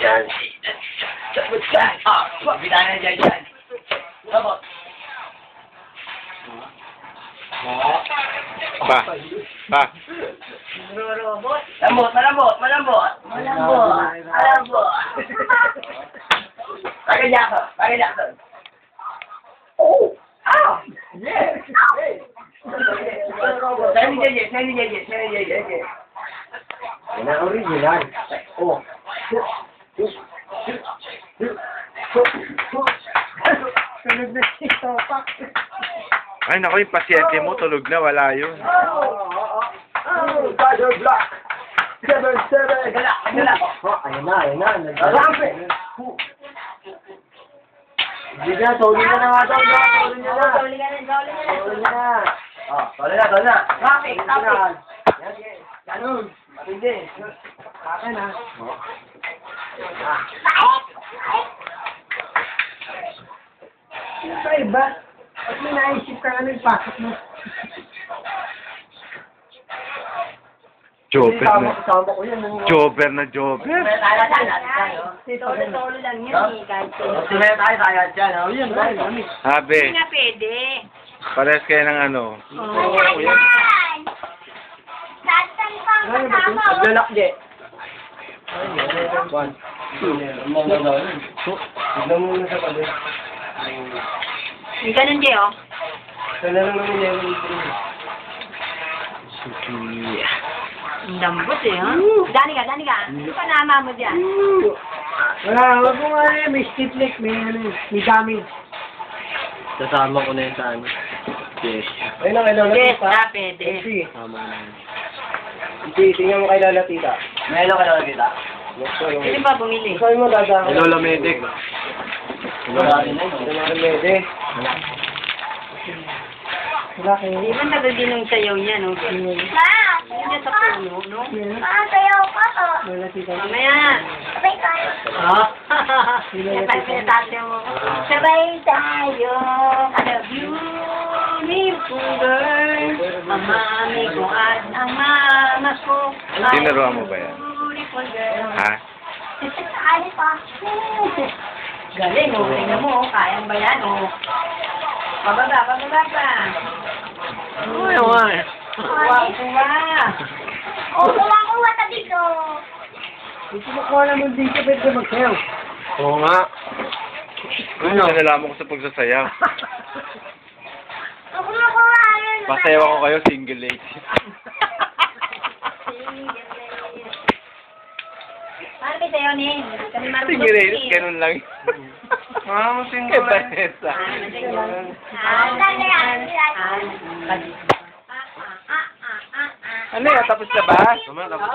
yan. Bitahan na dyan. Robot. Pa. Robot. Malambot. Michael Jackson. Oh! Ah! Yes! Send JJ. Yan ang original. Oh. Sunod na si Topak. Ay, naku, yung pasyente mo, tulog na, wala yun. Tiger Black. 7-7. Agala. Oh, ayun na. Rampe. Hindi na, tawin na nga daw. Tawin na. Oh, tolo na. Traffic. Ganun. Hindi. Akin na. Sa iba, pag may naisip ka ano yung pasok mo. Kasama ko yan. Jobber na. Tolo lang yan eh. Kahit Tumaya tayo dyan. Oh, yun. Sabi, Hindi nga pwede. pares kayo ng ano. Naglalak, Je. Tignan mo na sa pabi. May ganun, Jay, oh. Sana lang naman yan. Ang lambot, eh, ha? Dani ka. Hindi pa nama mo dyan. Wala, wag mo nga rin. May stiff neck, may damage. Kasama ko na yun sa ano. Yes. Ayun ang kailangan Yes, tita. pwede. Sige, Tama na yun. tingnan mo kailangan tita. Melo ka lang kita. Sino ba bumili? Sabi mo dadaan. Ay, Lola Medic. Wala rin na yun. Wala mede. Wala kayo. Di ba nagagin ng sayaw niya, no? Hindi sa puno, no? Wala tita. Mamaya. Sabay pinatayo mo. Sabay tayo. Beautiful girl. Ang mami ko at ang mama ko. Tinuruan mo ba yan? Beautiful girl. Ha? Galing, oh. Tingnan mo, oh. Kayang ba yan, oh. Pababa pa. Ay, ay. Kuha ka dito. Dito mo kuha naman dito, pwede magsayaw. Oo nga. Ano? Nalaman ko sa pagsasayaw. Pasayaw ako kayo, single lady. Paano kayo sa'yo, Ning? Kami marunong Single lady, ganun lang. Single Vanessa. Ano yun, tapos na ba? Tama, tapos.